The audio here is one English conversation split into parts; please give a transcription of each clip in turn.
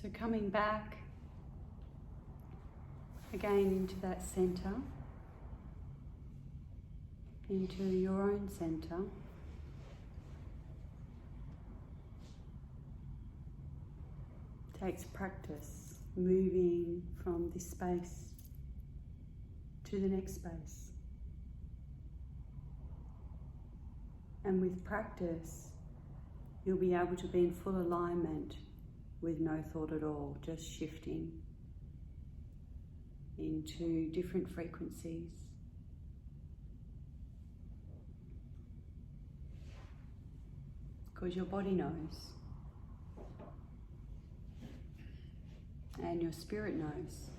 So coming back again into that centre, into your own centre. Takes practice moving from this space to the next space. And with practice, you'll be able to be in full alignment with no thought at all, just shifting into different frequencies. Because your body knows. And your spirit knows.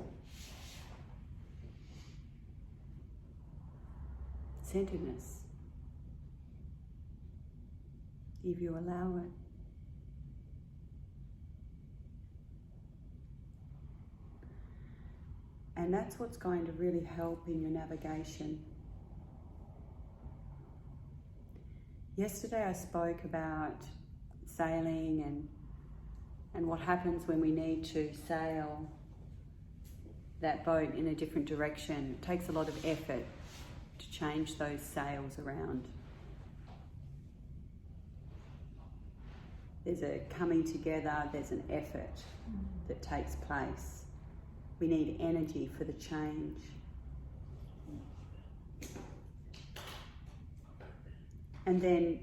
Centeredness, if you allow it. And that's what's going to really help in your navigation. Yesterday I spoke about sailing and what happens when we need to sail that boat in a different direction. It takes a lot of effort to change those sails around. There's a coming together, there's an effort that takes place. We need energy for the change. And then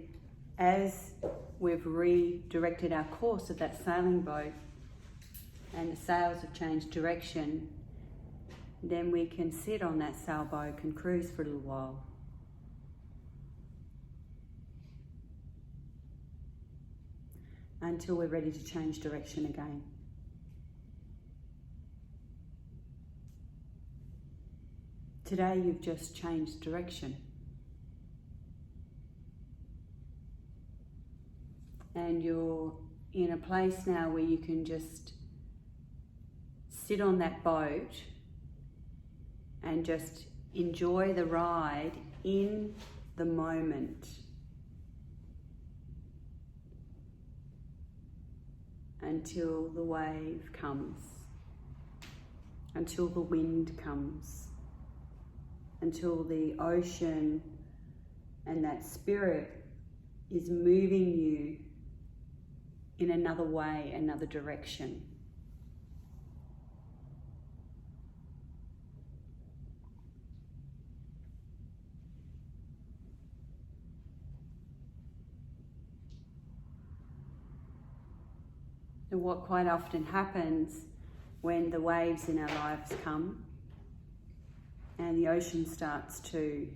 as we've redirected our course of that sailing boat and the sails have changed direction, then we can sit on that sailboat and cruise for a little while. Until we're ready to change direction again. Today you've just changed direction. And you're in a place now where you can just sit on that boat and just enjoy the ride in the moment. Until the wave comes, until the wind comes, until the ocean and that spirit is moving you in another way, another direction. And what quite often happens when the waves in our lives come and the ocean starts to,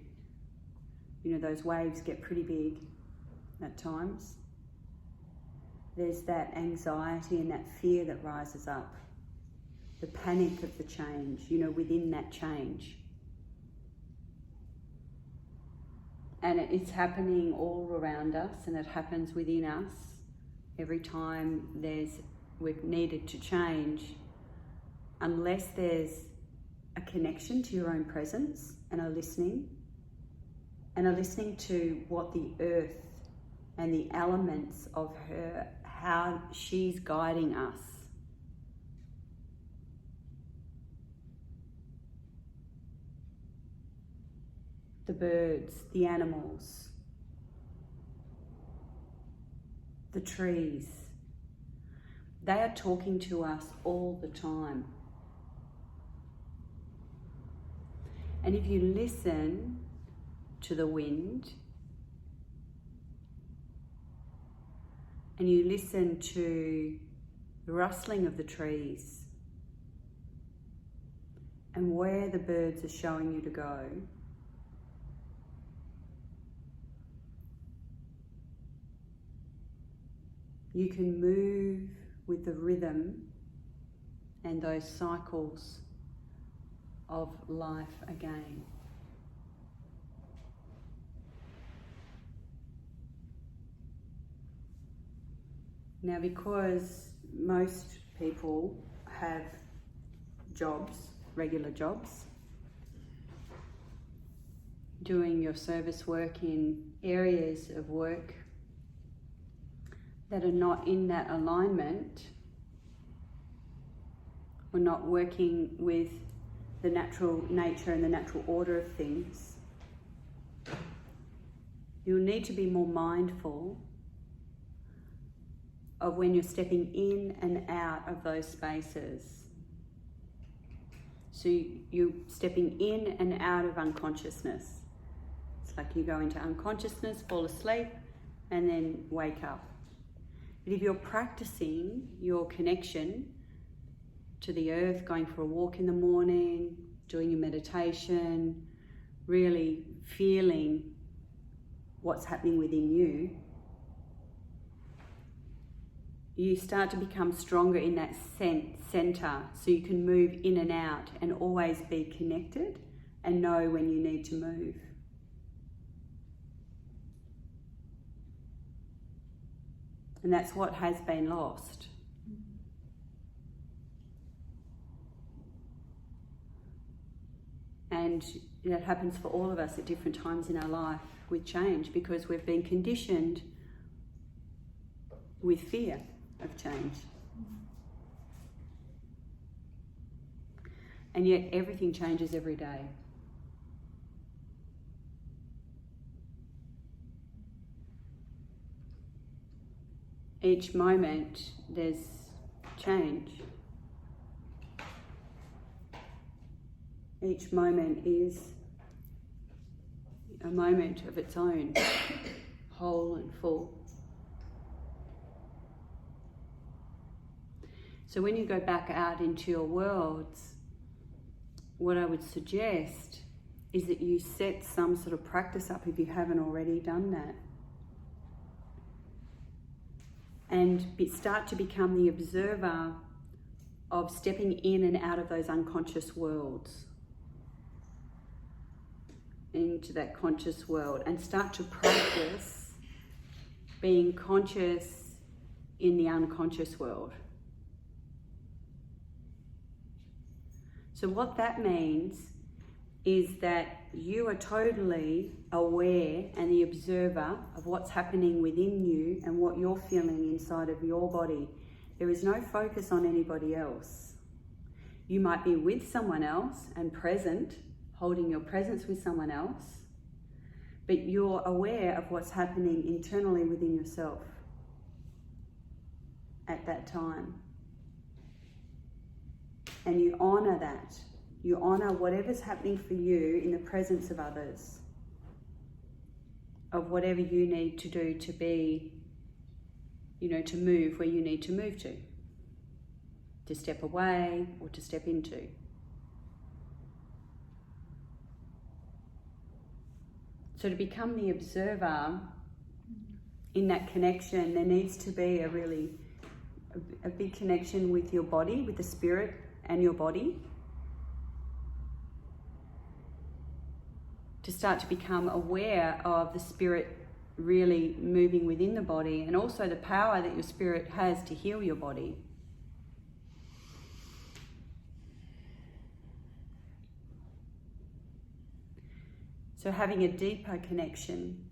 those waves get pretty big at times. There's that anxiety and that fear that rises up, the panic of the change, within that change. And it's happening all around us, and it happens within us. Every time we've needed to change, unless there's a connection to your own presence and a listening to what the earth and the elements of her, how she's guiding us. The birds, the animals, the trees, they are talking to us all the time. And if you listen to the wind, and you listen to the rustling of the trees, and where the birds are showing you to go, you can move with the rhythm and those cycles of life again. Now, because most people have jobs, regular jobs, doing your service work in areas of work that are not in that alignment or not working with the natural nature and the natural order of things, you'll need to be more mindful of when you're stepping in and out of those spaces. So you're stepping in and out of unconsciousness. It's like you go into unconsciousness, fall asleep, and then wake up. But if you're practicing your connection to the earth, going for a walk in the morning, doing your meditation, really feeling what's happening within you, you start to become stronger in that center, so you can move in and out and always be connected and know when you need to move. And that's what has been lost. And that happens for all of us at different times in our life with change, because we've been conditioned with fear of change. And yet everything changes every day. Each moment there's change. Each moment is a moment of its own, whole and full. So when you go back out into your worlds, what I would suggest is that you set some sort of practice up if you haven't already done that. And start to become the observer of stepping in and out of those unconscious worlds into that conscious world, and start to practice being conscious in the unconscious world. So what that means is that you are totally aware and the observer of what's happening within you and what you're feeling inside of your body. There is no focus on anybody else. You might be with someone else and present, holding your presence with someone else, but you're aware of what's happening internally within yourself at that time. And you honour that. You honour whatever's happening for you in the presence of others, of whatever you need to do to be, to move where you need to move to step away or to step into. So to become the observer in that connection, there needs to be a big connection with your body, with the spirit and your body, to start to become aware of the spirit really moving within the body, and also the power that your spirit has to heal your body. So having a deeper connection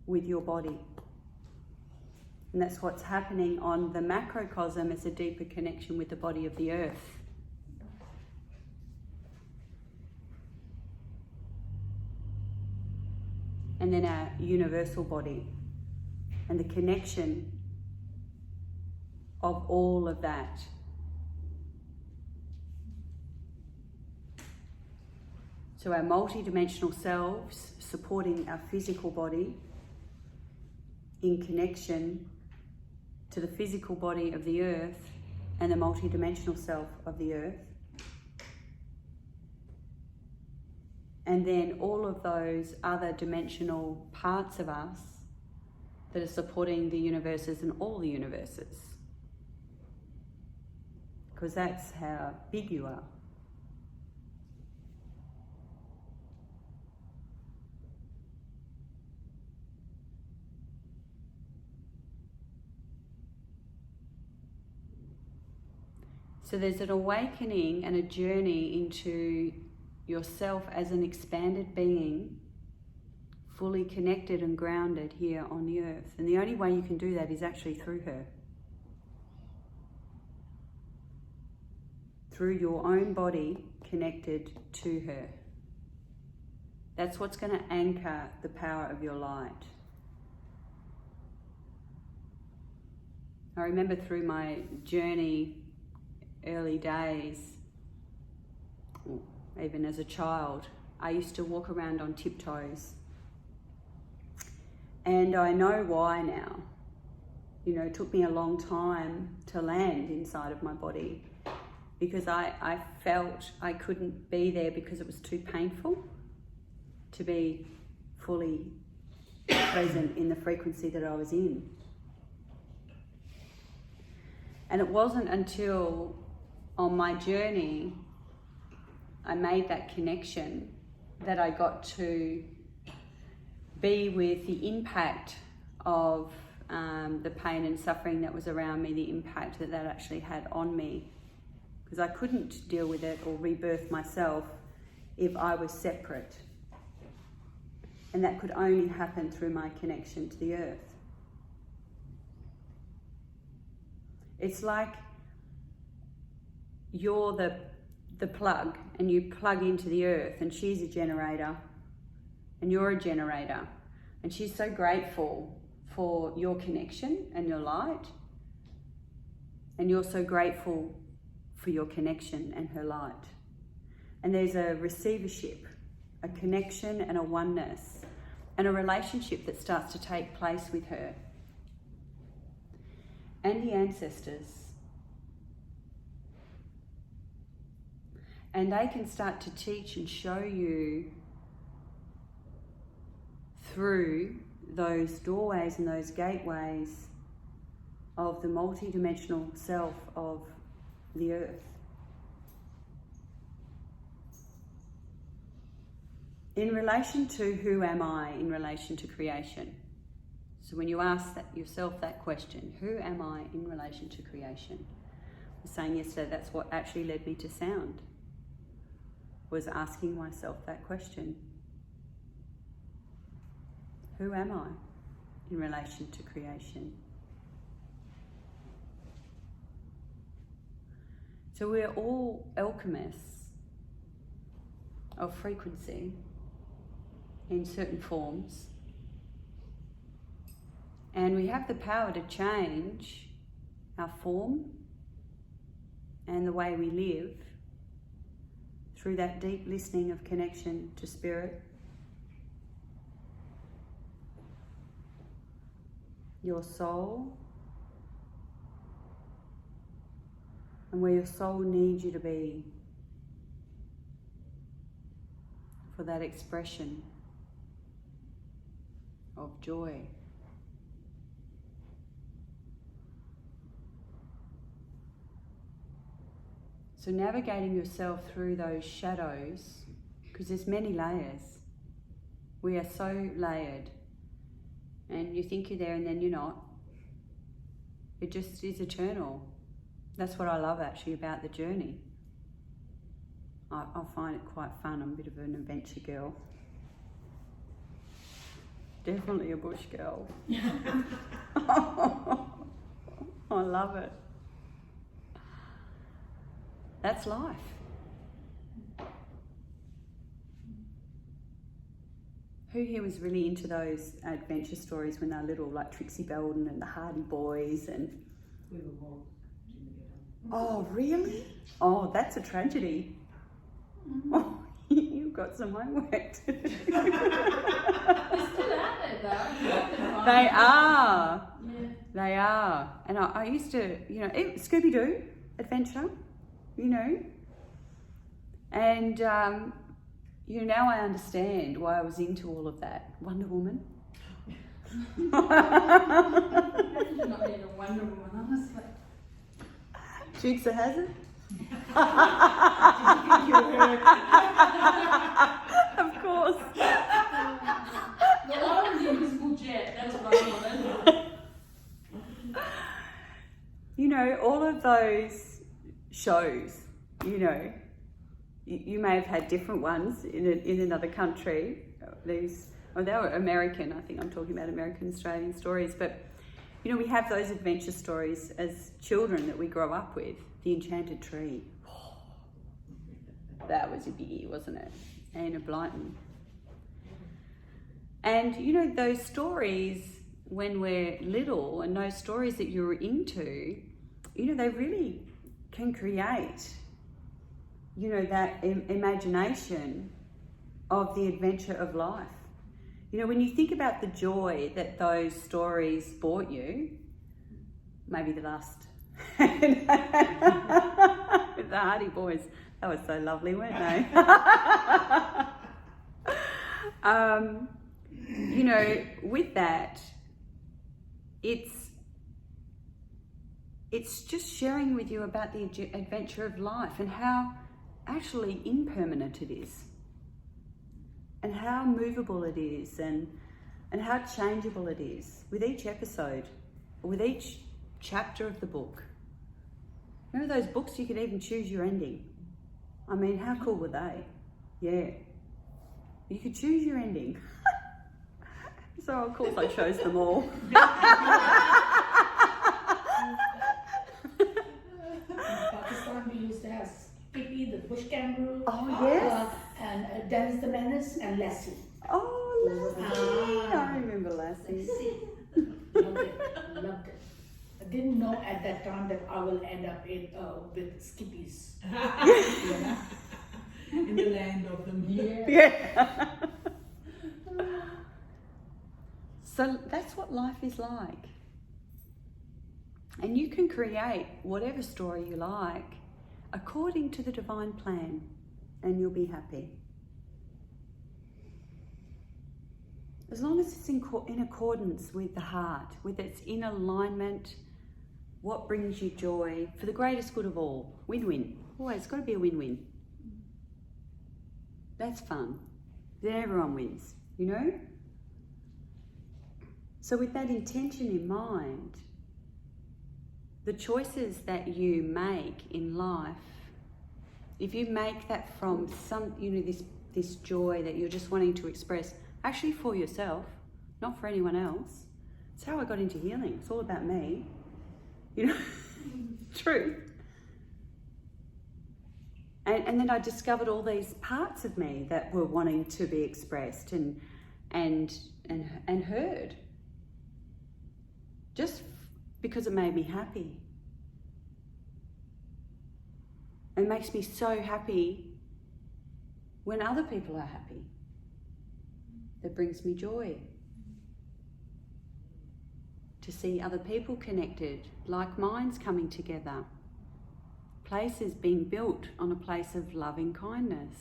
with your body. And that's what's happening on the macrocosm, is a deeper connection with the body of the earth. And then our universal body, and the connection of all of that. So our multi-dimensional selves supporting our physical body in connection to the physical body of the earth and the multi-dimensional self of the earth. And then all of those other dimensional parts of us that are supporting the universes and all the universes. Because that's how big you are. So there's an awakening and a journey into yourself as an expanded being, fully connected and grounded here on the earth. And the only way you can do that is actually through her. through your own body connected to her. That's what's going to anchor the power of your light. I remember through my journey, early days, even as a child, I used to walk around on tiptoes. And I know why now. You know, it took me a long time to land inside of my body because I felt I couldn't be there because it was too painful to be fully present in the frequency that I was in. And it wasn't until on my journey I made that connection that I got to be with the impact of the pain and suffering that was around me, the impact that that actually had on me. Because I couldn't deal with it or rebirth myself if I was separate. And that could only happen through my connection to the earth. It's like you're the plug and you plug into the earth, and she's a generator and you're a generator, and she's so grateful for your connection and your light, and you're so grateful for your connection and her light. And there's a receivership, a connection and a oneness and a relationship that starts to take place with her and the ancestors. And they can start to teach and show you through those doorways and those gateways of the multi-dimensional self of the earth. In relation to who am I in relation to creation? So when you ask yourself that question, who am I in relation to creation? I was saying yesterday that's what actually led me to sound, was asking myself that question. Who am I in relation to creation? So we're all alchemists of frequency in certain forms. And we have the power to change our form and the way we live through that deep listening of connection to spirit. Your soul, and where your soul needs you to be for that expression of joy. So navigating yourself through those shadows, because there's many layers. We are so layered. And you think you're there and then you're not. It just is eternal. That's what I love actually about the journey. I find it quite fun. I'm a bit of an adventure girl. Definitely a bush girl. I love it. That's life. Who here was really into those adventure stories when they were little, like Trixie Belden and the Hardy Boys and... We were more Jimmy Gettle. Oh, really? Oh, that's a tragedy. Oh, you've got some homework to do. They're still out there though. They are. Yeah. They are. And I used to, Scooby-Doo adventure, And, now I understand why I was into all of that. Wonder Woman. Imagine not being a Wonder Woman, honestly. Dukes of Hazzard. Of course. Well, I was the Invisible Jet, that's what I wanted. All of those shows, you may have had different ones in another country. They were American. I think I'm talking about American Australian stories. But, we have those adventure stories as children that we grow up with. The Enchanted Tree. Oh, That was a biggie, wasn't it? Enid Blyton. And you know, those stories when we're little and those stories that you're into, you know, they really can create, you know, that imagination of the adventure of life. You know, when you think about the joy that those stories brought you, maybe the last with the Hardy Boys, that was so lovely, weren't they? You know, with that, it's just sharing with you about the adventure of life and how actually impermanent it is, and how movable it is, and how changeable it is with each episode, or with each chapter of the book. Remember those books you could even choose your ending? I mean, how cool were they? Yeah. You could choose your ending. So of course I chose them all. In Pakistan we used to have Skippy, the bush kangaroo. Oh yes. And Dennis the Menace and Lassie. Oh, Lassie. I remember Lassie. Loved it. Loved it. I didn't know at that time that I will end up with Skippies. Yeah. In the land of the meat. Yeah. So that's what life is like. And you can create whatever story you like according to the divine plan, and you'll be happy. As long as it's in accordance with the heart, with its in alignment, what brings you joy for the greatest good of all. Win-win. Always, it's got to be a win-win. That's fun. Then everyone wins, you know? So with that intention in mind, the choices that you make in life, if you make that from some, you know, this joy that you're just wanting to express, actually for yourself, not for anyone else. It's how I got into healing. It's all about me, you know, truth. And then I discovered all these parts of me that were wanting to be expressed and heard. Just because it made me happy. It makes me so happy when other people are happy. That brings me joy. To see other people connected, like minds coming together. Places being built on a place of loving kindness.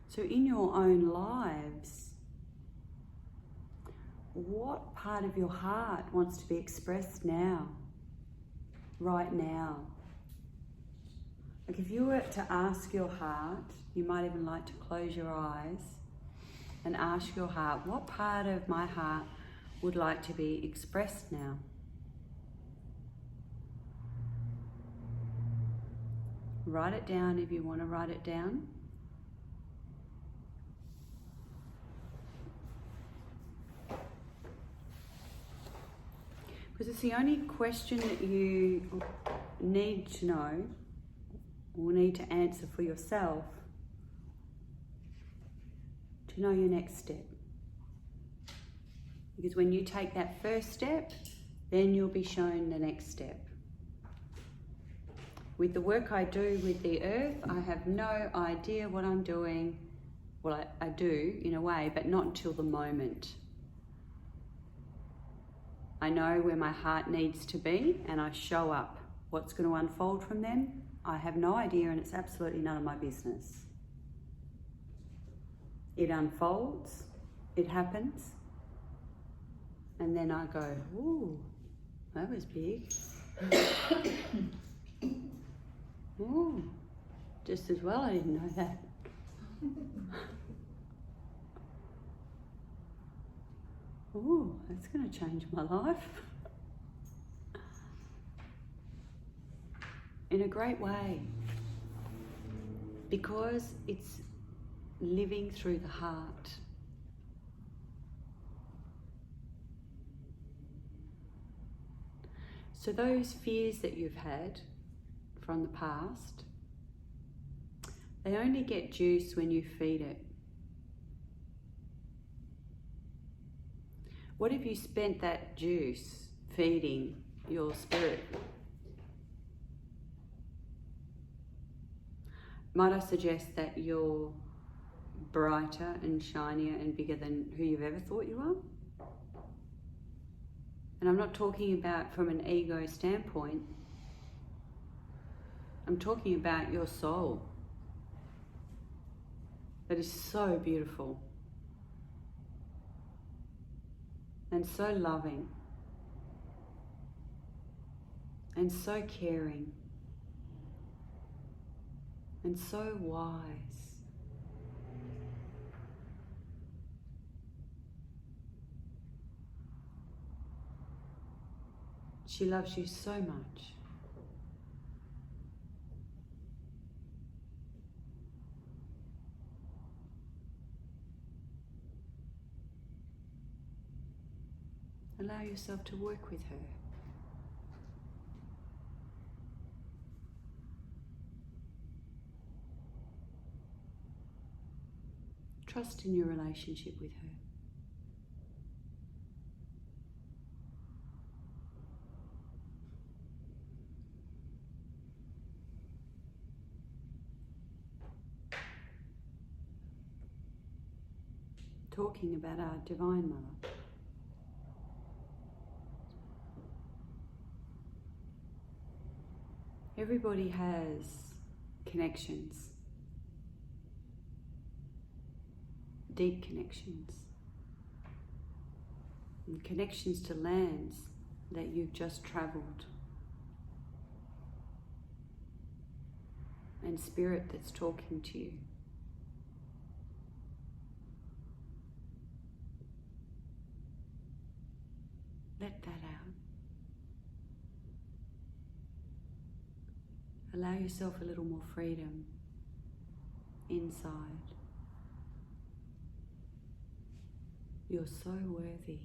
So in your own lives, what part of your heart wants to be expressed now? Right now? Like if you were to ask your heart, you might even like to close your eyes and ask your heart, what part of my heart would like to be expressed now? Write it down if you want to write it down. Because it's the only question that you need to know or need to answer for yourself to know your next step. Because when you take that first step, then you'll be shown the next step. With the work I do with the earth, I have no idea what I'm doing. Well, I do in a way, but not until the moment. I know where my heart needs to be and I show up. What's going to unfold from them, I have no idea, and it's absolutely none of my business. It unfolds, it happens, and then I go, ooh, that was big. Ooh, just as well I didn't know that. Ooh, that's going to change my life. In a great way. Because it's living through the heart. So those fears that you've had from the past, they only get juice when you feed it. What if you spent that juice feeding your spirit? Might I suggest that you're brighter and shinier and bigger than who you've ever thought you are? And I'm not talking about from an ego standpoint. I'm talking about your soul. That is so beautiful and so loving and so caring and so wise. She loves you so much. Allow yourself to work with her. Trust in your relationship with her. Talking about our Divine Mother. Everybody has connections, deep connections, and connections to lands that you've just travelled, and spirit that's talking to you. Let that out. Allow yourself a little more freedom inside. You're so worthy.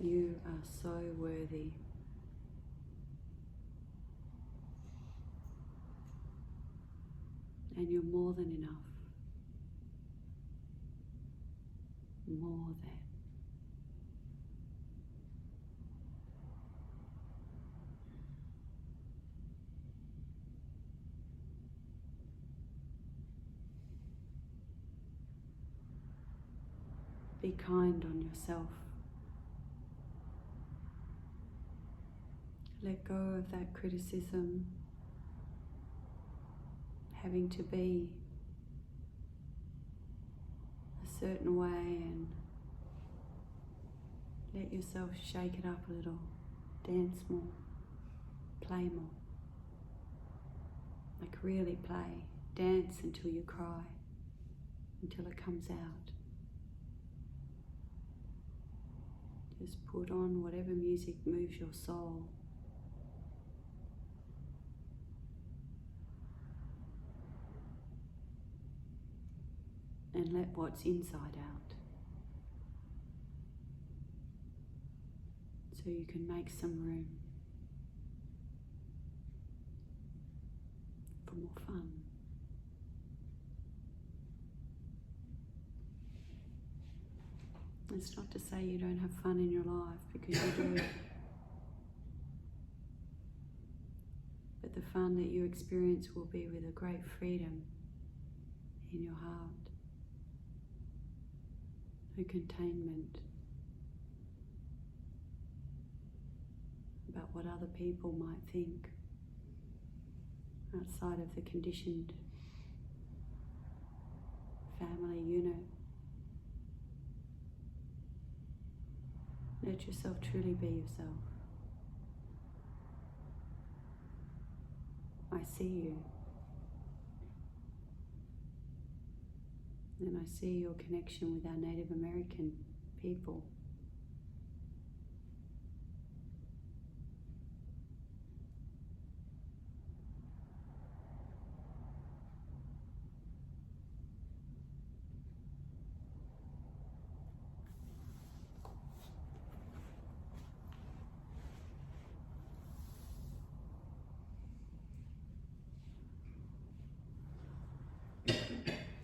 You are so worthy. And you're more than enough. More than. Be kind on yourself. Let go of that criticism, having to be a certain way, and let yourself shake it up a little, dance more, play more. Like really play, dance until you cry, until it comes out. Just put on whatever music moves your soul. And let what's inside out. So you can make some room for more fun. It's not to say you don't have fun in your life, because you do. But the fun that you experience will be with a great freedom in your heart. No containment about what other people might think outside of the conditioned family unit. Let yourself truly be yourself. I see you. And I see your connection with our Native American people.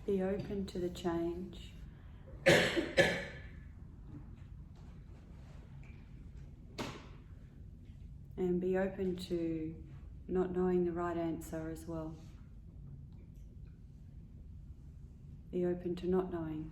Be open to the change. And be open to not knowing the right answer as well. Be open to not knowing.